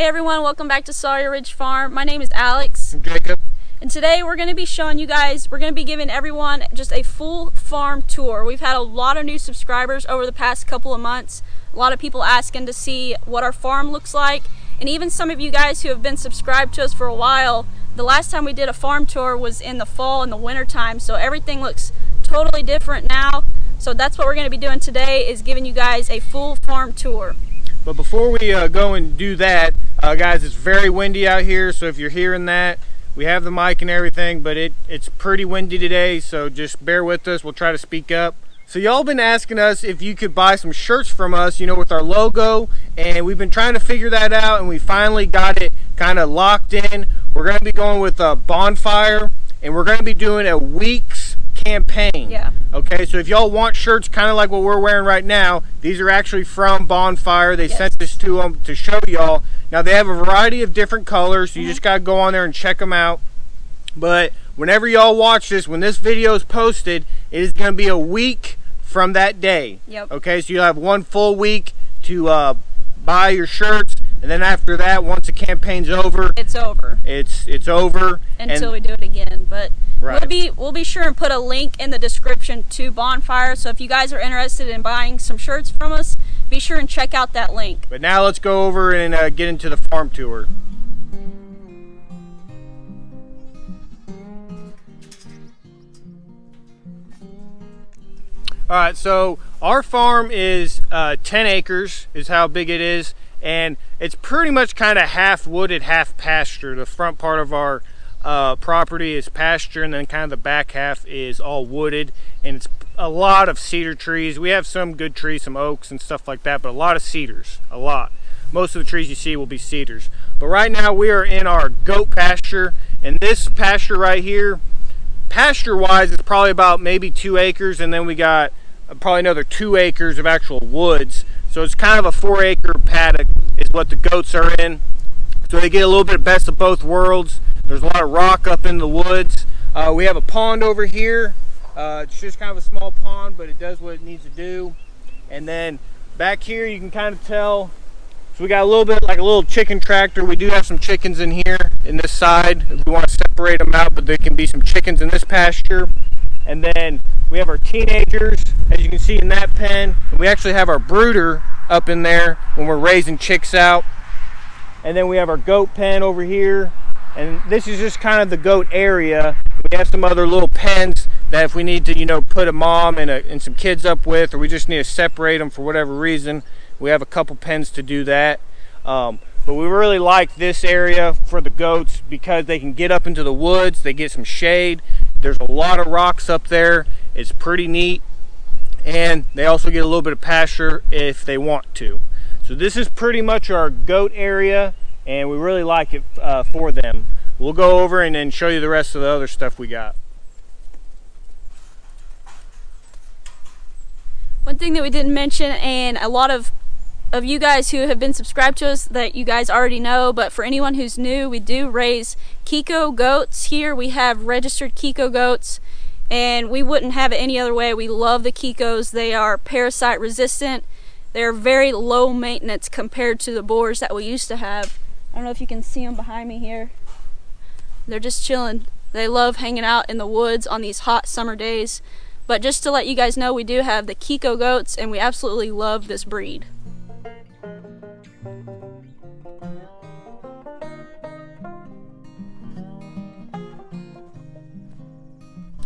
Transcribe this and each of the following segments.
Hey everyone, welcome back to Sawyer Ridge Farm. My name is Alex. I'm Jacob. And today we're going to be showing you guys, we're going to be giving everyone just a full farm tour. We've had a lot of new subscribers over the past couple of months. A lot of people asking to see what our farm looks like. And even some of you guys who have been subscribed to us for a while, the last time we did a farm tour was in the fall and the winter time. So everything looks totally different now. So that's what we're going to be doing today, is giving you guys a full farm tour. But before we go and do that, guys, it's very windy out here, so if you're hearing that, we have the mic and everything, but it's pretty windy today, so just bear with us. We'll try to speak up. So y'all been asking us if you could buy some shirts from us, you know, with our logo, and we've been trying to figure that out, and we finally got it kind of locked in. We're going to be going with a Bonfire, and we're going to be doing a week's campaign. Yeah. Okay, so if y'all want shirts kind of like what we're wearing right now, these are actually from Bonfire. They sent this to them to show y'all. Now they have a variety of different colors, so you just got to go on there and check them out. But whenever y'all watch this, when this video is posted, it is going to be a week from that day. Yep. Okay, so you'll have one full week to buy your shirts, and then after that, once the campaign's over, it's over. It's over until we do it again. But right. we'll be sure and put a link in the description to Bonfire. So if you guys are interested in buying some shirts from us, be sure and check out that link. But now let's go over and get into the farm tour. Alright, so our farm is 10 acres is how big it is, and it's pretty much kind of half wooded, half pasture. The front part of our property is pasture, and then kind of the back half is all wooded, and it's a lot of cedar trees. We have some good trees, some oaks and stuff like that, but a lot of cedars, a lot. Most of the trees you see will be cedars. But right now we are in our goat pasture, and this pasture right here, pasture wise, it's probably about maybe 2 acres, and then we got probably another 2 acres of actual woods. So it's kind of a 4-acre paddock is what the goats are in. So they get a little bit of best of both worlds. There's a lot of rock up in the woods. We have a pond over here. It's just kind of a small pond, but it does what it needs to do. And then back here you can kind of tell, so we got a little bit like a little chicken tractor. We do have some chickens in here in this side. If we want to separate them out, but there can be some chickens in this pasture. And then we have our teenagers, as you can see in that pen. We actually have our brooder up in there when we're raising chicks out. And then we have our goat pen over here. And this is just kind of the goat area. We have some other little pens that if we need to, you know, put a mom and some kids up with, or we just need to separate them for whatever reason, we have a couple pens to do that. But we really like this area for the goats because they can get up into the woods, they get some shade. There's a lot of rocks up there. It's pretty neat. And they also get a little bit of pasture if they want to. So this is pretty much our goat area, and we really like it for them. We'll go over and then show you the rest of the other stuff we got. One thing that we didn't mention, and a lot of you guys who have been subscribed to us that you guys already know, but for anyone who's new, we do raise Kiko Goats here. We have registered Kiko Goats, and we wouldn't have it any other way. We love the Kikos. They are parasite resistant. They're very low maintenance compared to the boars that we used to have. I don't know if you can see them behind me here. They're just chilling. They love hanging out in the woods on these hot summer days. But just to let you guys know, we do have the Kiko Goats, and we absolutely love this breed.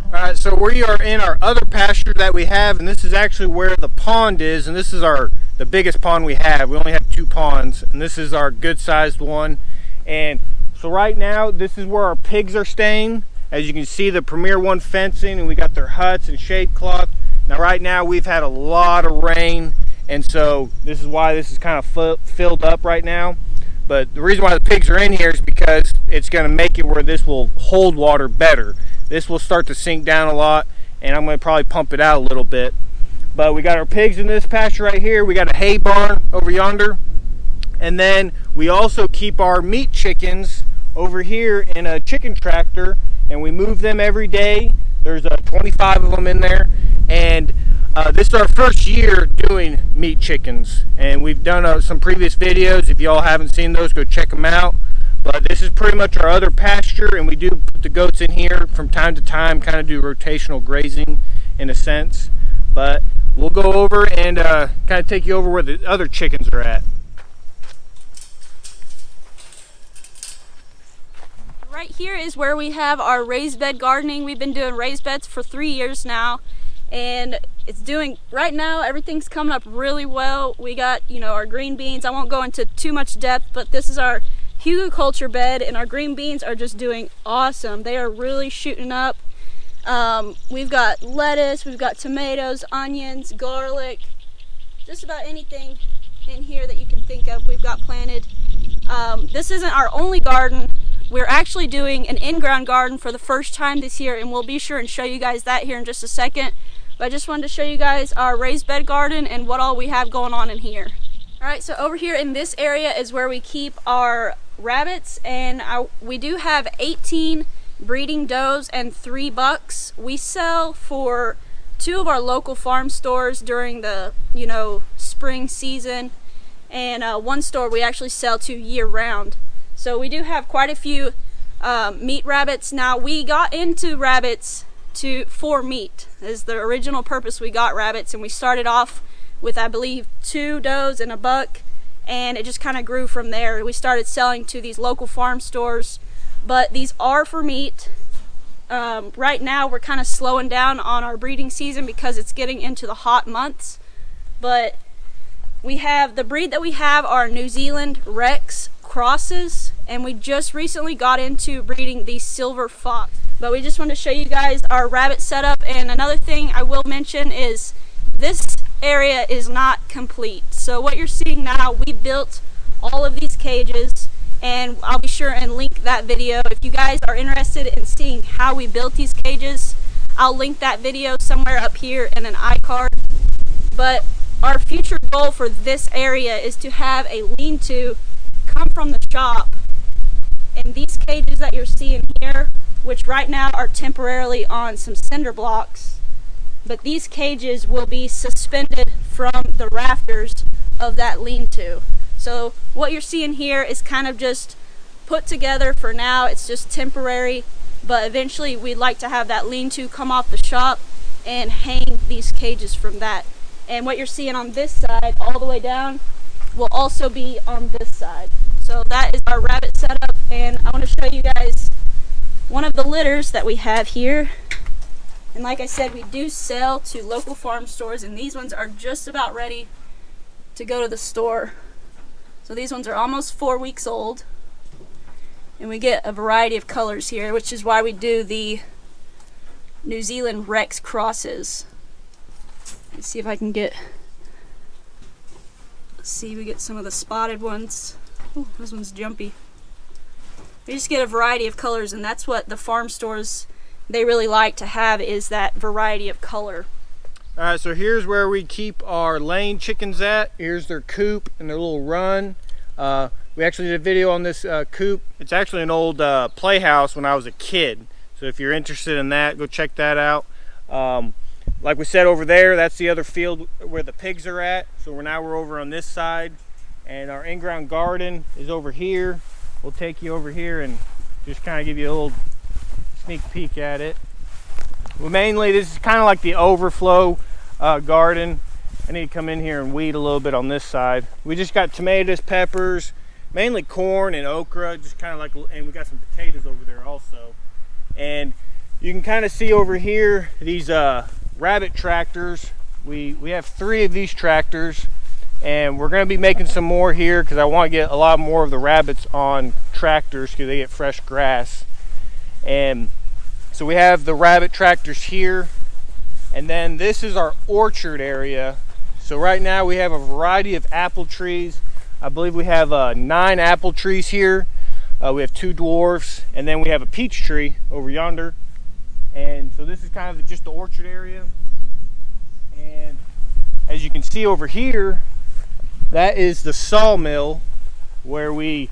Alright, so we are in our other pasture that we have, and this is actually where the pond is, and this is the biggest pond we have. We only have 2 ponds, and this is our good sized one. And so right now, this is where our pigs are staying. As you can see, the Premier One fencing, and we got their huts and shade cloth. Now right now we've had a lot of rain, and so this is why this is kind of filled up right now. But the reason why the pigs are in here is because it's going to make it where this will hold water better. This will start to sink down a lot, and I'm going to probably pump it out a little bit. But we got our pigs in this pasture right here. We got a hay barn over yonder. And then we also keep our meat chickens over here in a chicken tractor, and we move them every day. There's 25 of them in there. And This is our first year doing meat chickens, and we've done some previous videos. If y'all haven't seen those, go check them out. But this is pretty much our other pasture, and we do put the goats in here from time to time, kind of do rotational grazing in a sense. But we'll go over and kind of take you over where the other chickens are at. Right here is where we have our raised bed gardening. We've been doing raised beds for 3 years now, and it's doing, right now everything's coming up really well. We got, our green beans. I won't go into too much depth, but this is our hugelkultur bed, and our green beans are just doing awesome. They are really shooting up. We've got lettuce, we've got tomatoes, onions, garlic, just about anything in here that you can think of we've got planted. This isn't our only garden. We're actually doing an in-ground garden for the first time this year, and we'll be sure and show you guys that here in just a second. But I just wanted to show you guys our raised bed garden and what all we have going on in here. Alright, so over here in this area is where we keep our rabbits, and we do have 18 breeding does and 3 bucks. We sell for 2 of our local farm stores during the, spring season, and 1 store we actually sell to year round. So we do have quite a few meat rabbits. Now, we got into rabbits for meat. Is the original purpose we got rabbits, and we started off with, I believe, 2 does and a buck, and it just kind of grew from there. We started selling to these local farm stores, but these are for meat. Right now we're kind of slowing down on our breeding season because it's getting into the hot months, but we have the breed that we have are New Zealand Rex crosses, and we just recently got into breeding the silver fox. But we just want to show you guys our rabbit setup. And another thing I will mention is this area is not complete. So what you're seeing now, we built all of these cages, and I'll be sure and link that video. If you guys are interested in seeing how we built these cages, I'll link that video somewhere up here in an iCard. But our future goal for this area is to have a lean-to come from the shop, and these cages that you're seeing here, which right now are temporarily on some cinder blocks, but these cages will be suspended from the rafters of that lean-to. So what you're seeing here is kind of just put together for now. It's just temporary, but eventually we'd like to have that lean-to come off the shop and hang these cages from that. And what you're seeing on this side all the way down will also be on this side. So that is our rabbit setup, and I want to show you guys one of the litters that we have here. And like I said, we do sell to local farm stores, and these ones are just about ready to go to the store. So these ones are almost 4 weeks old, and we get a variety of colors here, which is why we do the New Zealand Rex crosses. Let's see if I can get, we get some of the spotted ones. Ooh, this one's jumpy. We just get a variety of colors, and that's what the farm stores, they really like to have, is that variety of color. Alright, so here's where we keep our laying chickens at. Here's their coop and their little run. We actually did a video on this coop. It's actually an old playhouse when I was a kid. So if you're interested in that, go check that out. Like we said over there, that's the other field where the pigs are at. So we're over on this side. And our in-ground garden is over here. We'll take you over here and just kind of give you a little sneak peek at it. Well, mainly this is kind of like the overflow garden. I need to come in here and weed a little bit on this side. We just got tomatoes, peppers, mainly corn and okra, just kind of like, and we got some potatoes over there also. And you can kind of see over here these rabbit tractors. We have 3 of these tractors, and we're going to be making some more here because I want to get a lot more of the rabbits on tractors because they get fresh grass. And so we have the rabbit tractors here, and then this is our orchard area. So right now we have a variety of apple trees. I believe we have 9 apple trees here. We have 2 dwarfs, and then we have a peach tree over yonder. And so this is kind of just the orchard area. And as you can see over here, that is the sawmill where we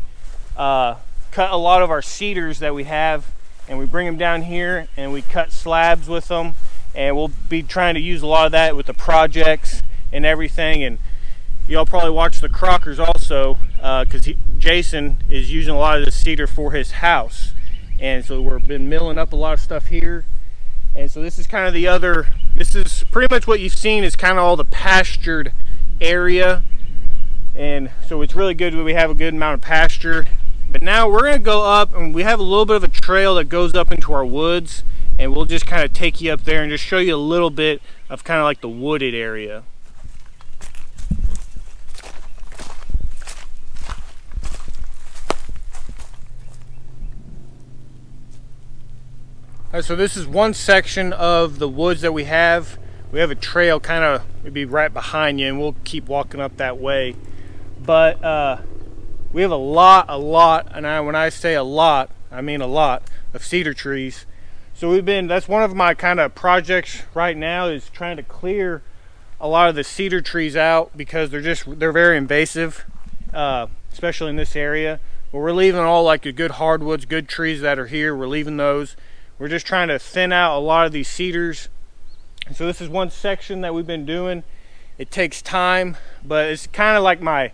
cut a lot of our cedars that we have, and we bring them down here and we cut slabs with them, and we'll be trying to use a lot of that with the projects and everything. And y'all probably watch the Crockers also, because Jason is using a lot of the cedar for his house, and so we've been milling up a lot of stuff here. And so this is kind of this is pretty much what you've seen is kind of all the pastured area, and so it's really good that we have a good amount of pasture. But now we're going to go up, and we have a little bit of a trail that goes up into our woods, and we'll just kind of take you up there and just show you a little bit of kind of like the wooded area. All right, so this is one section of the woods that we have. We have a trail kind of maybe right behind you, and we'll keep walking up that way. But we have a lot, and when I say a lot, I mean a lot of cedar trees. So that's one of my kind of projects right now, is trying to clear a lot of the cedar trees out, because they're very invasive, especially in this area. But we're leaving all like the good hardwoods, good trees that are here. We're leaving those. We're just trying to thin out a lot of these cedars. And so this is one section that we've been doing. It takes time, but it's kind of like my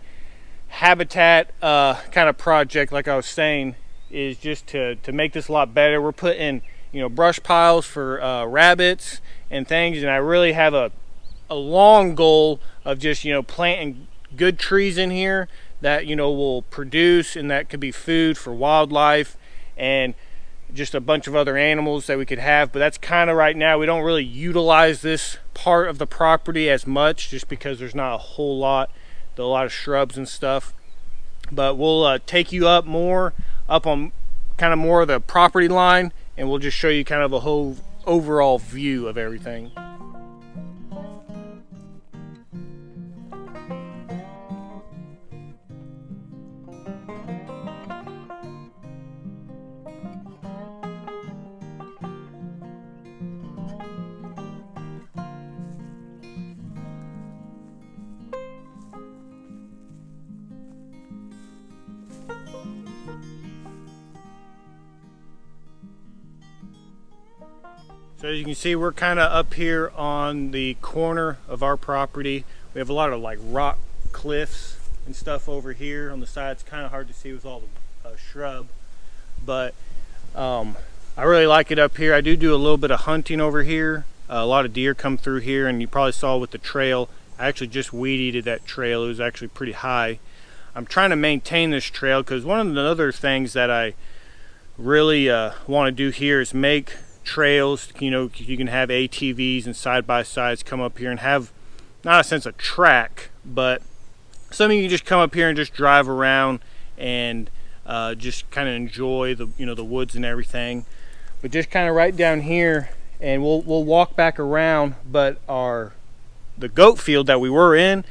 habitat kind of project, like I was saying, is just to make this a lot better. We're putting, brush piles for rabbits and things, and I really have a long goal of just, planting good trees in here that, will produce, and that could be food for wildlife and just a bunch of other animals that we could have. But that's kind of right now, we don't really utilize this part of the property as much, just because there's not a whole lot, a lot of shrubs and stuff. But we'll take you up on kind of more of the property line, and we'll just show you kind of a whole overall view of everything. So as you can see, we're kind of up here on the corner of our property. We have a lot of like rock cliffs and stuff over here on the side. It's kind of hard to see with all the shrub, but I really like it up here. I do a little bit of hunting over here. A lot of deer come through here, and you probably saw with the trail, I actually just weed eated that trail. It was actually pretty high. I'm trying to maintain this trail, because one of the other things that I really want to do here is make trails. You can have ATVs and side-by-sides come up here and have, not a sense of track, but something you can just come up here and just drive around and just kind of enjoy the woods and everything. But just kind of right down here, and we'll walk back around, but the goat field that we were in,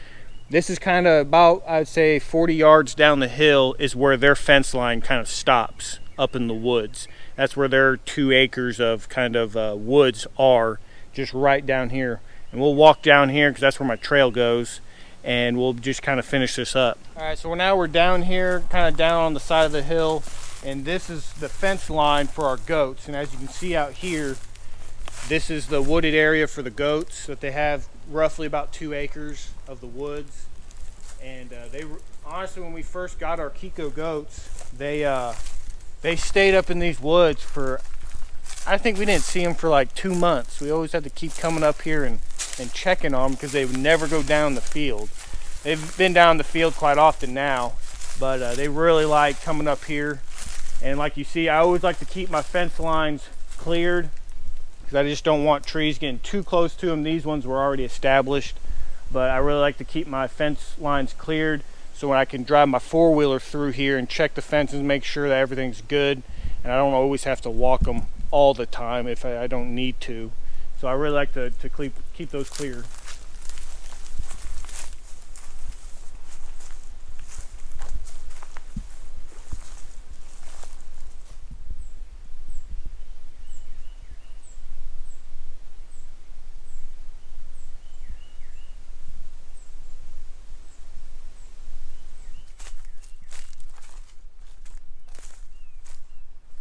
this is kind of about, I'd say 40 yards down the hill is where their fence line kind of stops up in the woods. That's where their 2 acres of kind of woods are, just right down here. And we'll walk down here, because that's where my trail goes, and we'll just kind of finish this up. All right, so now we're down here, kind of down on the side of the hill, and this is the fence line for our goats. And as you can see out here, this is the wooded area for the goats that they have, roughly about 2 acres of the woods. And they honestly, when we first got our Kiko goats, they stayed up in these woods for, I think we didn't see them for like 2 months. We always had to keep coming up here and checking on them, because they would never go down the field. They've been down the field quite often now, but they really like coming up here. And like you see, I always like to keep my fence lines cleared, because I just don't want trees getting too close to them. These ones were already established, but I really like to keep my fence lines cleared, so when I can drive my 4-wheeler through here and check the fences, make sure that everything's good, and I don't always have to walk them all the time if I don't need to. So I really like to keep those clear.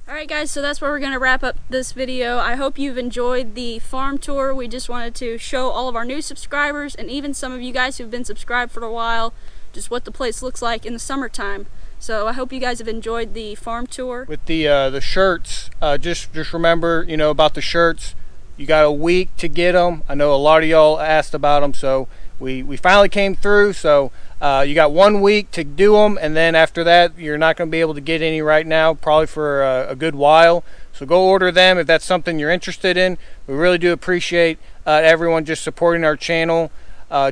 Alright guys, so that's where we're going to wrap up this video. I hope you've enjoyed the farm tour. We just wanted to show all of our new subscribers and even some of you guys who've been subscribed for a while just what the place looks like in the summertime. So I hope you guys have enjoyed the farm tour. With the shirts, just remember, you know, about the shirts. You got a week to get them. I know a lot of y'all asked about them, so we finally came through. So you got 1 week to do them, and then after that you're not going to be able to get any right now, probably for a good while. So go order them if that's something you're interested in. We really do appreciate everyone just supporting our channel,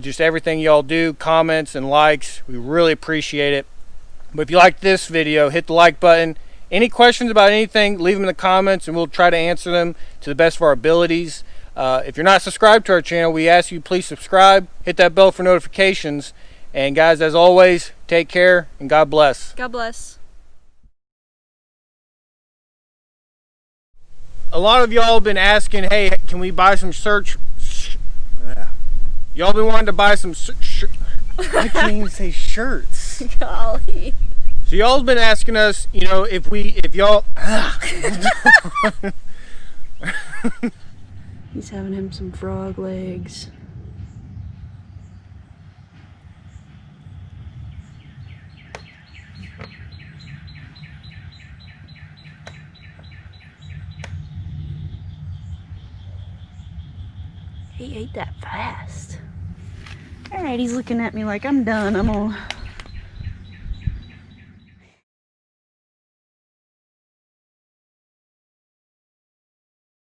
just everything y'all do, comments and likes. We really appreciate it. But if you liked this video, hit the like button. Any questions about anything, leave them in the comments and we'll try to answer them to the best of our abilities. If you're not subscribed to our channel, we ask you please subscribe, hit that bell for notifications. And guys, as always, take care and God bless. God bless. A lot of y'all have been asking, hey, can we buy some y'all been wanting to buy some I can't even say shirts. Golly. So y'all have been asking us, you know, if y'all He's having him some frog legs. He ate that fast. Alright, he's looking at me like I'm done. I'm gonna